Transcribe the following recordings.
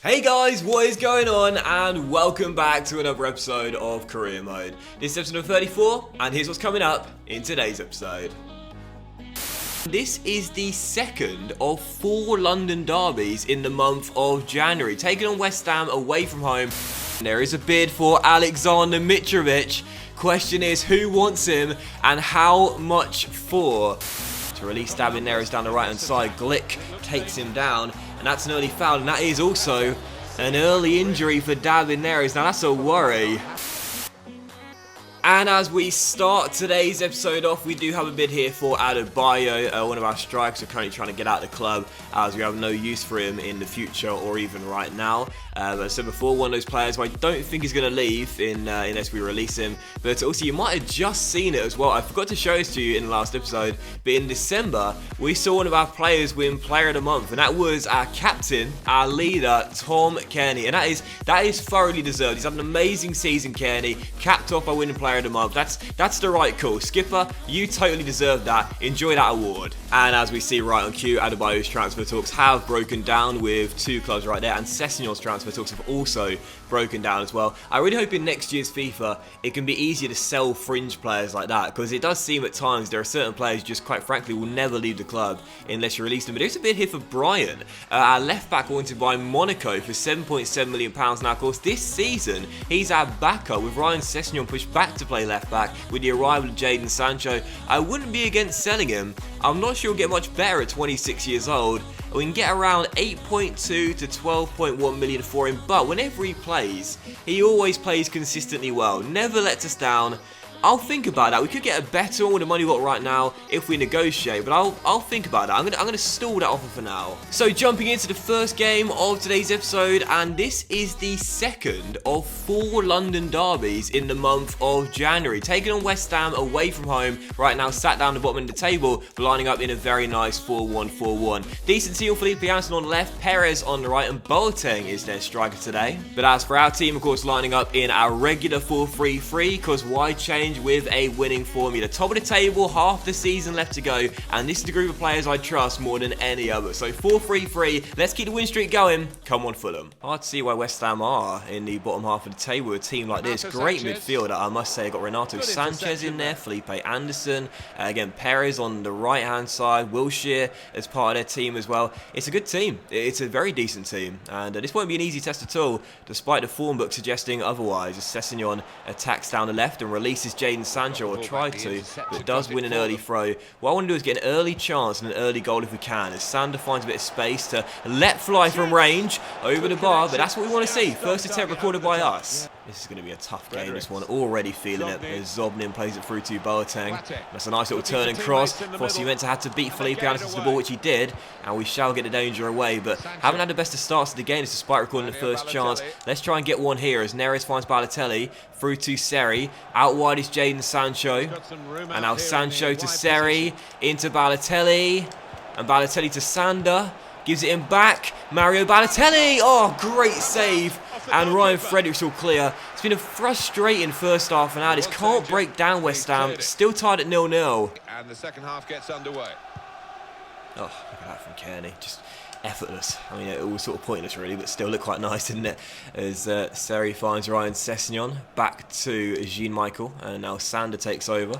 Hey guys, what is going on? And welcome back to another episode of Career Mode. This is episode number 34, and here's what's coming up in today's episode. This is the second of 4 London derbies in the month of January, taking on West Ham away from home. There is a bid for Alexsander Mitrovic. Question is, who wants him and how much for? To release David Neres down the right hand side, Glick takes him down, and that's an early foul, and that is also an early injury for David Neres. Now that's a worry. And as we start today's episode off, we do have a bid here for Adebayo, one of our strikers. We're currently trying to get out of the club as we have no use for him in the future or even right now. As I said before, one of those players who I don't think is going to leave unless we release him. But also, you might have just seen it as well. I forgot to show this to you in the last episode. But in December, we saw one of our players win Player of the Month, and that was our captain, our leader, Tom Cairney. And that is thoroughly deserved. He's had an amazing season, Cairney, capped off by winning Player of the Month. That's the right call. Skipper, you totally deserve that. Enjoy that award. And as we see right on cue, Adebayo's transfer talks have broken down with 2 clubs right there, and Sessegnon's transfer talks have also broken down as well. I really hope in next year's FIFA it can be easier to sell fringe players like that, because it does seem at times there are certain players just quite frankly will never leave the club unless you release them. But there's a bid here for Brian, our left back wanted by Monaco for £7.7 million. Now of course this season he's our backup with Ryan Sessegnon pushed back to play left back with the arrival of Jadon Sancho. I wouldn't be against selling him. I'm not sure he'll get much better at 26 years old. We can get around 8.2 to 12.1 million for him, but whenever he plays, he always plays consistently well, never lets us down. I'll think about that. We could get a better one with the money we've got right now if we negotiate, but I'll think about that. I'm gonna stall that offer for now. So jumping into the first game of today's episode, and this is the second of 4 London derbies in the month of January, taking on West Ham away from home. Right now sat down the bottom of the table, lining up in a very nice 4-1-4-1. Decent team, Felipe Janssen on the left, Perez on the right, and Boateng is their striker today. But as for our team, of course, lining up in our regular 4-3-3, because why change with a winning formula? Top of the table, half the season left to go, and this is the group of players I trust more than any other. So 4-3-3, let's keep the win streak going. Come on, Fulham. Hard to see why West Ham are in the bottom half of the table with a team like this. Great midfielder, I must say. Got Renato Sanchez in there, Felipe Anderson, again Perez on the right hand side, Wilshere as part of their team as well. It's a good team. It's a very decent team, and this won't be an easy test at all, despite the form book suggesting otherwise. As Sessegnon attacks down the left and releases Jadon Sancho, or try to, but does win an early throw. What I want to do is get an early chance and an early goal if we can, as Sander finds a bit of space to let fly from range over the bar, but that's what we want to see. First attempt recorded by us. This is going to be a tough game, this one. Already feeling it as Zobnin plays it through to Boateng. That's a nice little turn and cross. Fossey meant to have to beat Felipe Anderson to the ball, which he did, and we shall get the danger away, but haven't had the best of starts to the game despite recording the first chance. Let's try and get one here as Neres finds Balotelli through to Seri. Out wide is Jadon Sancho, and now Sancho to Seri, into Balotelli, and Balotelli to Sander. Gives it him back. Mario Balotelli. Oh, great save. And Ryan Fredericks will clear. It's been a frustrating first half, and now this can't break down West Ham. Still tied at 0-0. And the second half gets underway. Oh, look at that from Cairney. Just effortless. I mean, it was sort of pointless really, but still looked quite nice, didn't it? As Seri finds Ryan Sessegnon. Back to Jean-Michael. And now Sander takes over.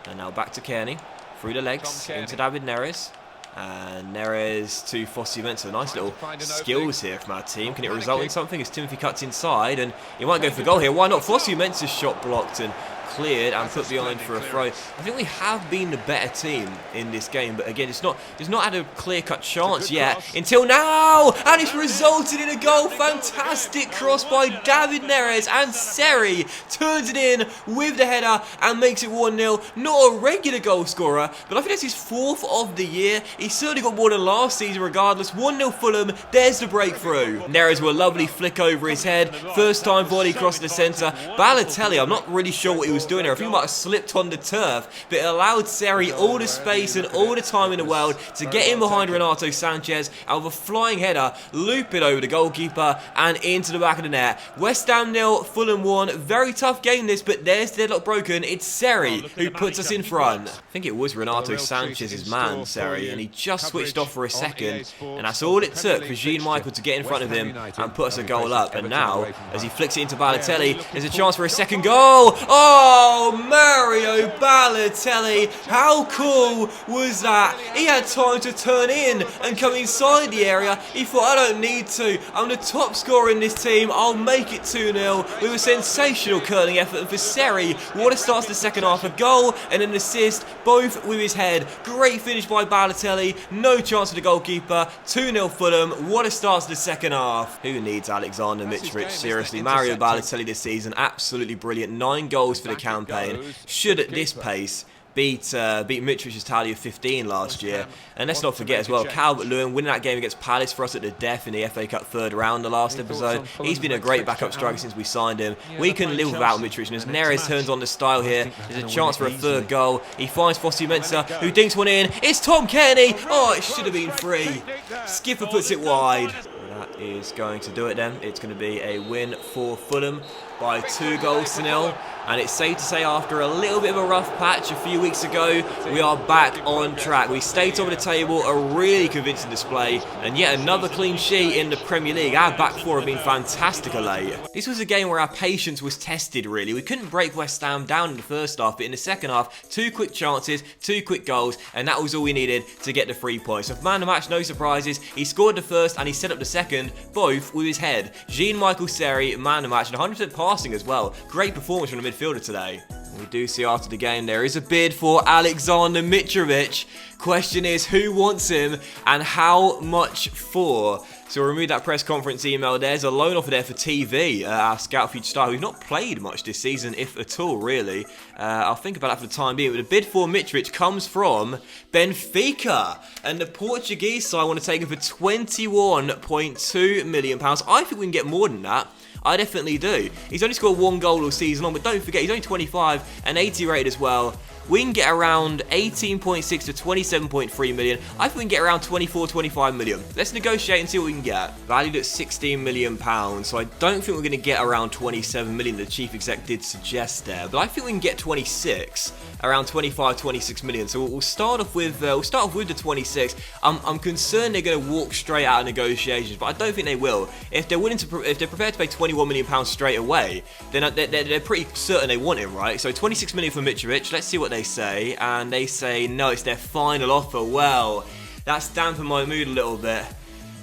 And now back to Cairney. Through the legs. Into David Neres. And Neres to Fossey. So nice little skills here from our team. Can it result in something as Timothy cuts inside? And he might go for goal here. Why not? Fossey shot blocked and cleared and put behind for a throw. I think we have been the better team in this game, but again, it's not had a clear-cut chance yet until now, and it's resulted in a goal. Fantastic cross by David Neres, and Seri turns it in with the header and makes it 1-0. Not a regular goal scorer, but I think that's his 4th of the year. He's certainly got more than last season regardless. 1-0 Fulham, there's the breakthrough. Neres with a lovely flick over his head, first time volley across the centre. Balotelli, I'm not really sure what he was doing there. I think he might have slipped on the turf, but it allowed Seri all the space and all the time in the world to get in behind Renato Sanchez and with a flying header, loop it over the goalkeeper and into the back of the net. West Ham 0, Fulham 1. Very tough game this, but there's the deadlock broken. It's Seri who puts us in front. I think it was Renato Sanchez's man, Seri, and he just switched off for a second, and that's all it took for Jean-Michael to get in front of him and put us a goal up. And now, as he flicks it into Balotelli, there's a chance for a second goal. Oh, Mario Balotelli, how cool was that? He had time to turn in and come inside the area. He thought, I don't need to. I'm the top scorer in this team. I'll make it 2-0 with a sensational curling effort for Seri. What a start to the second half. A goal and an assist, both with his head. Great finish by Balotelli. No chance for the goalkeeper. 2-0 Fulham. What a start to the second half. Who needs Alexsander Mitrovic? Seriously, Mario Balotelli this season, absolutely brilliant. 9 goals for the campaign. Should at this pace beat Mitrovic's tally of 15 last year. And let's not forget as well, Calvert-Lewin winning that game against Palace for us at the death in the FA Cup third round the last episode. He's been a great backup striker since we signed him. We couldn't live without Mitrovic. And as Neres turns on the style here, there's a chance for a third goal. He finds Fosu Mensah, who dinks one in. It's Tom Kearney. Oh, it should have been free. Skipper puts it wide. That is going to do it then. It's going to be a win for Fulham by 2-0. And it's safe to say after a little bit of a rough patch a few weeks ago, we are back on track. We stayed top of the table, a really convincing display, and yet another clean sheet in the Premier League. Our back four have been fantastic of late. This was a game where our patience was tested, really. We couldn't break West Ham down in the first half, but in the second half, 2 quick chances, 2 quick goals, and that was all we needed to get the 3 points. So for man of the match, no surprises. He scored the first and he set up the second, both with his head. Jean-Michael Seri, man of the match, and 100% passing as well. Great performance from the midfielder today. We do see after the game there is a bid for Alexsander Mitrovic. Question is, who wants him and how much for? So we'll remove that press conference email. There's a loan offer there for TV, our scout future star, who's not played much this season, if at all, really. I'll think about that for the time being. But the bid for Mitrovic comes from Benfica. And the Portuguese side want to take him for £21.2 million. I think we can get more than that. I definitely do. He's only scored 1 goal all season long, but don't forget, he's only 25 and 80 rated as well. We can get around 18.6 to 27.3 million. I think we can get around 24, 25 million. Let's negotiate and see what we can get. Valued at £16 million, so I don't think we're going to get around 27 million. The chief exec did suggest there, but I think we can get 26, around 25, 26 million. So we'll start off with the 26. I'm concerned they're going to walk straight out of negotiations, but I don't think they will. If they're willing to, if they're prepared to pay £21 million straight away, then they're pretty certain they want him, right? So 26 million for Mitrovic. Let's see what they say, and they say no, it's their final offer. Well, that's dampened my mood a little bit.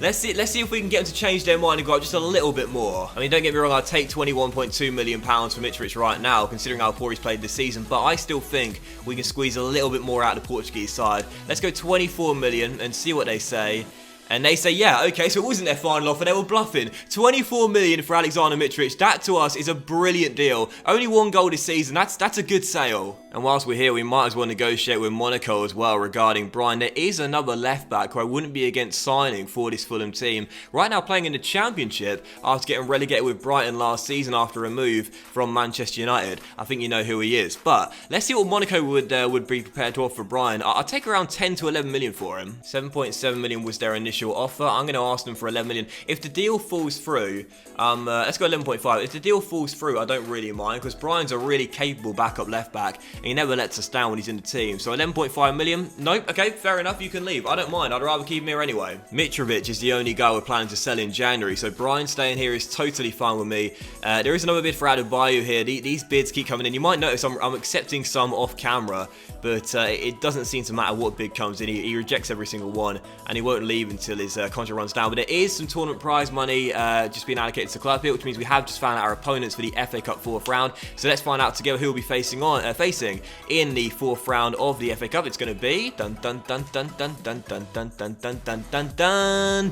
Let's see if we can get them to change their mind and go up just a little bit more. I mean, don't get me wrong, I'd take £21.2 million for Mitrovic right now, considering how poor he's played this season, but I still think we can squeeze a little bit more out of the Portuguese side. Let's go 24 million and see what they say. And they say, yeah, okay, so it wasn't their final offer, they were bluffing. 24 million for Alexander Mitrovic, that to us is a brilliant deal. Only 1 goal this season, that's a good sale. And whilst we're here, we might as well negotiate with Monaco as well regarding Brian. There is another left back who I wouldn't be against signing for this Fulham team. Right now playing in the Championship after getting relegated with Brighton last season after a move from Manchester United. I think you know who he is. But let's see what Monaco would be prepared to offer Brian. I'll take around 10 to 11 million for him. 7.7 million was their initial offer. I'm going to ask them for 11 million. If the deal falls through, let's go 11.5. If the deal falls through, I don't really mind because Brian's a really capable backup left back and he never lets us down when he's in the team. So 11.5 million, nope, okay, fair enough, you can leave. I don't mind, I'd rather keep him here anyway. Mitrovic is the only guy we're planning to sell in January, so Brian staying here is totally fine with me. There is another bid for Adebayo here. These bids keep coming in. You might notice I'm accepting some off camera, but it doesn't seem to matter what bid comes in. He rejects every single one, and he won't leave until his contract runs down. But there is some tournament prize money just being allocated to the club here, which means we have just found out our opponents for the FA Cup 4th round. So let's find out together who will be facing in the 4th round of the FA Cup. It's going to be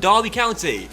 Derby County.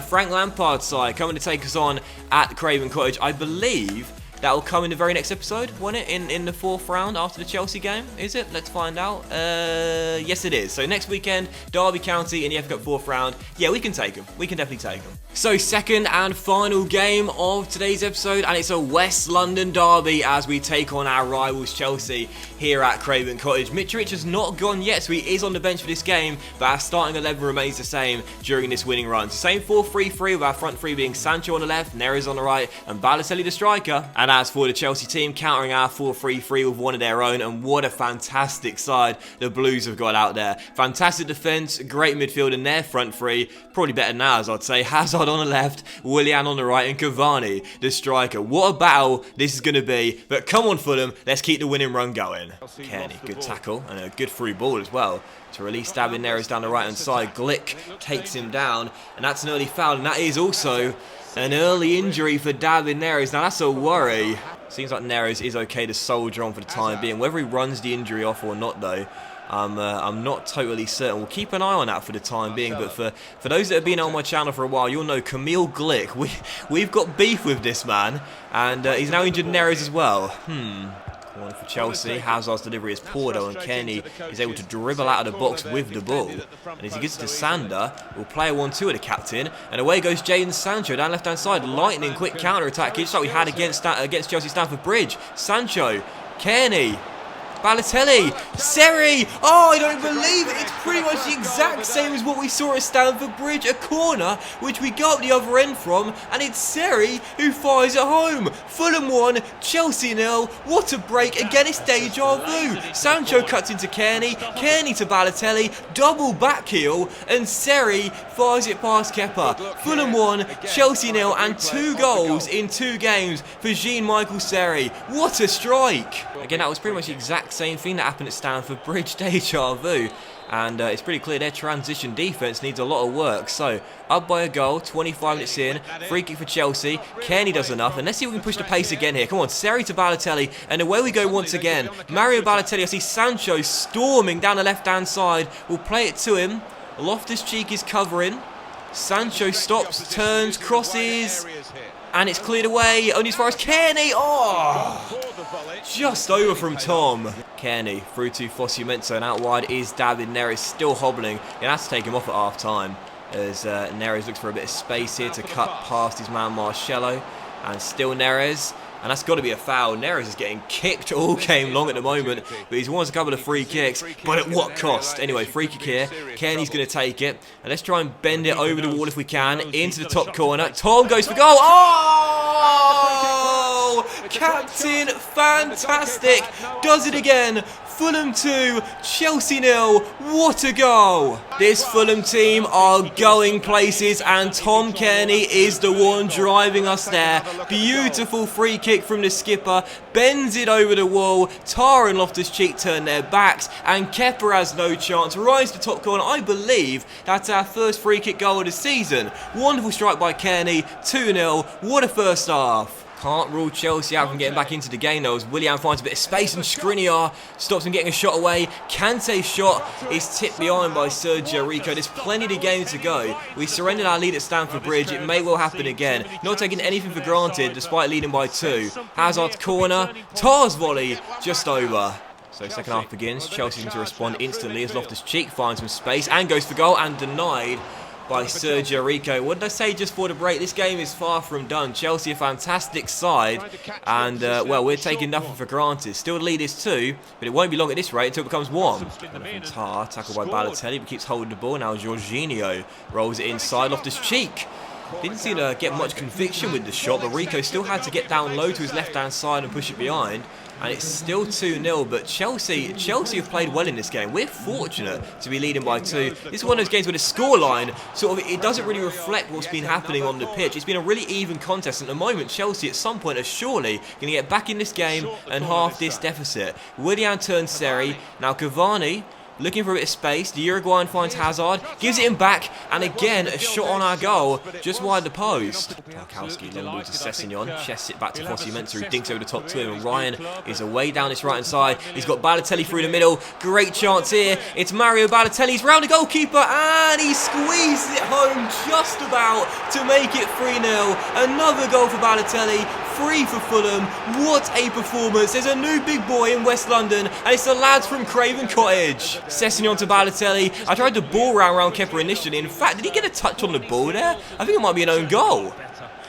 Frank Lampard's side coming to take us on at Craven Cottage. I believe that will come in the very next episode, won't it? In the 4th round after the Chelsea game, is it? Let's find out. Yes, it is. So next weekend, Derby County in the FA Cup 4th round. Yeah, we can take them. We can definitely take them. So second and final game of today's episode, and it's a West London derby as we take on our rivals Chelsea here at Craven Cottage. Mitrovic has not gone yet, so he is on the bench for this game, but our starting 11 remains the same during this winning run. So same 4-3-3 with our front three being Sancho on the left, Neres on the right, and Balotelli the striker. And as for the Chelsea team, countering our 4-3-3 with one of their own, and what a fantastic side the Blues have got out there. Fantastic defence, great midfield in their front three, probably better now as I'd say. Hazard on the left, Willian on the right, and Cavani the striker. What a battle this is going to be, but come on Fulham, let's keep the winning run going. Kenny, good tackle, and a good through ball as well to release David Neres down the right hand side. Glick takes him down, and that's an early foul, and that is also an early injury for David Neres. Now that's a worry. Seems like Neres is okay to soldier on for the time being. Whether he runs the injury off or not though, I'm not totally certain. We'll keep an eye on that for the time being, but for those that have been on my channel for a while, you'll know Camille Glick. We've got beef with this man, and he's now injured Neres as well. Corner for Chelsea. Hazard's delivery is poor though, and Kenny is able to dribble out of the box with the ball. And as he gets to Sander, we'll play a 1-2 with the captain, and away goes Jadon Sancho down left hand side. Lightning quick counter attack, just like we had against Chelsea Stamford Bridge. Sancho, Kenny, Balotelli, Seri. Oh, I don't believe it. It's pretty much the exact same as what we saw at Stamford Bridge. A corner, which we go up the other end from, and it's Seri who fires it home. Fulham 1, Chelsea 0. What a break. Again, it's deja vu. Sancho cuts into Kearney, Kearney to Balotelli, double back heel, and Seri fires it past Kepa. Fulham 1, Chelsea 0, and 2 goals in 2 games for Jean-Michael Seri. What a strike. Again, that was pretty much the exact same thing that happened at Stamford Bridge, deja vu, and it's pretty clear their transition defence needs a lot of work. So up by a goal, 25 minutes in, free kick for Chelsea. Kearney does enough, and let's see if we can push the pace again here. Come on, Seri to Balotelli, and away we go once again. Mario Balotelli, I see Sancho storming down the left hand side. We'll play it to him. Loftus-Cheek is covering. Sancho stops, turns, crosses, and it's cleared away, only as far as Kearney. Oh, just over from Tom. Kearney through to Fossi-Mensah, and out wide is David Neres, still hobbling. He has to take him off at half time as Neres looks for a bit of space here to cut past his man Marcelo, and still Neres. And that's got to be a foul. Neres is getting kicked all game long at the moment, but he's won a couple of free kicks, but at what cost? Anyway, free kick here. Kearney's going to take it, and let's try and bend it over the wall if we can, into the top corner. Tom goes for goal. Oh! Captain, fantastic. Does it again. Fulham 2, Chelsea 0. What a goal. This Fulham team are going places, and Tom Kearney is the one driving us there. Beautiful free kick from the skipper, bends it over the wall. Tara and Loftus-Cheek turn their backs, and Kepa has no chance. Rise to top corner. I believe that's our first free kick goal of the season. Wonderful strike by Kearney, 2-0. What a first half. Can't rule Chelsea out from getting back into the game though, as Willian finds a bit of space and Skriniar stops him getting a shot away. Kante's shot is tipped behind by Sergio Rico. There's plenty of games to go. We surrendered our lead at Stamford Bridge. It may well happen again. Not taking anything for granted despite leading by 2. Hazard's corner. Tar's volley just over. So second half begins. Chelsea seems to respond instantly as Loftus-Cheek finds some space and goes for goal, and denied by Sergio Rico. What did I say just before the break? This game is far from done. Chelsea a fantastic side, and well, we're taking nothing for granted. Still the lead is 2, but it won't be long at this rate until it becomes 1. Tar tackled by Balotelli, but keeps holding the ball. Now Jorginho rolls it inside. Loftus-Cheek didn't seem to get much conviction with the shot, but Rico still had to get down low to his left hand side and push it behind. And it's still 2-0, but Chelsea have played well in this game. We're fortunate to be leading by 2. This is one of those games where the scoreline it doesn't really reflect what's been happening on the pitch. It's been a really even contest. At the moment, Chelsea at some point are surely going to get back in this game and half this deficit. Willian turns Seri. Now Cavani looking for a bit of space. The Uruguayan finds Hazard, gives it him back, and again a shot on our goal just wide the post. Tarkowski long ball to Sessegnon, chests it back to Fossi-Mensah, who dinks over the top to him, and Ryan is away down this right hand side. He's got Balotelli through the middle. Great chance here. It's Mario Balotelli. He's round the goalkeeper, and he squeezes it home just about to make it 3-0. Another goal for Balotelli. 3 for Fulham. What a performance. There's a new big boy in West London, and it's the lads from Craven Cottage. Sessegnon to Balotelli. I tried to ball round Kepa initially. In fact, did he get a touch on the ball there? I think it might be an own goal.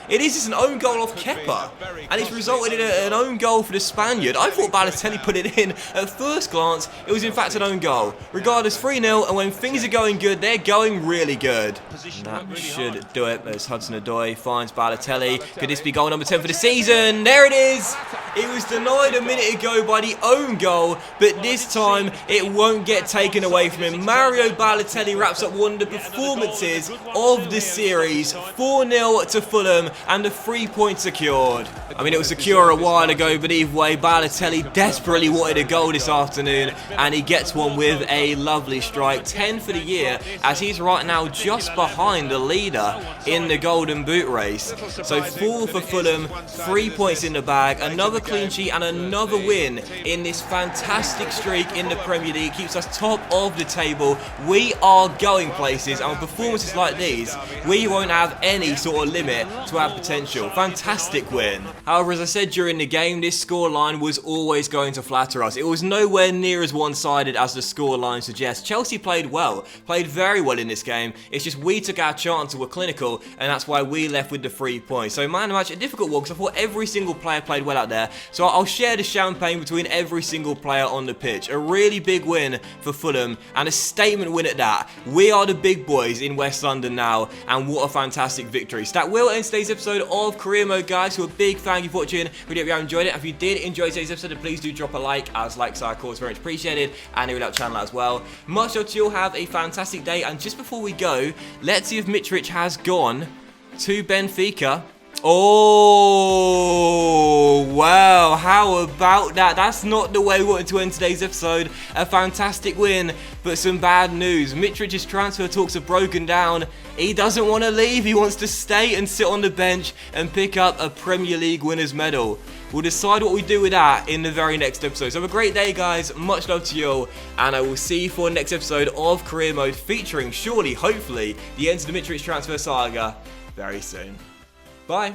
It is just an own goal off Kepa, and it's resulted in an own goal for the Spaniard. I thought Balotelli put it in. At first glance, it was in fact an own goal. Regardless, 3-0, and when things are going good, they're going really good. That should do it as Hudson-Odoi finds Balotelli. Could this be goal number 10 for the season? There it is! It was denied a minute ago by the own goal, but this time it won't get taken away from him. Mario Balotelli wraps up one of the performances of the series. 4-0 to Fulham, and the 3 points secured. I mean, it was secure a while ago, but either way, Balotelli desperately wanted a goal this afternoon, and he gets one with a lovely strike. 10 for the year, as he's right now just behind the leader in the Golden Boot race. So 4 for Fulham, 3 points in the bag, another clean sheet and another win in this fantastic streak in the Premier League. Keeps us top of the table. We are going places, and with performances like these, we won't have any sort of limit to our potential. Fantastic win. However, as I said during the game, this scoreline was always going to flatter us. It was nowhere near as one-sided as the scoreline suggests. Chelsea played well, played very well in this game. It's just we took our chance and were clinical, and that's why we left with the 3 points. So man of the match, a difficult one, because I thought every single player played well out there. So I'll share the champagne between every single player on the pitch. A really big win for Fulham, and a statement win at that. We are the big boys in West London now, and what a fantastic victory. So that will end today's episode of Career Mode, guys. So a big thank you for watching. Really hope you enjoyed it. If you did enjoy today's episode, then please do drop a like, as likes are of course very much appreciated, and it will help the channel as well. Much love to you all. Have a fantastic day, and just before we go, let's see if Mitrovic has gone to Benfica. Oh, wow, how about that? That's not the way we wanted to end today's episode. A fantastic win, but some bad news. Mitrovic's transfer talks are broken down. He doesn't want to leave. He wants to stay and sit on the bench and pick up a Premier League winners medal. We'll decide what we do with that in the very next episode. So have a great day, guys. Much love to you all, and I will see you for the next episode of Career Mode, featuring, surely, hopefully, the end of the Mitrovic transfer saga very soon. Bye.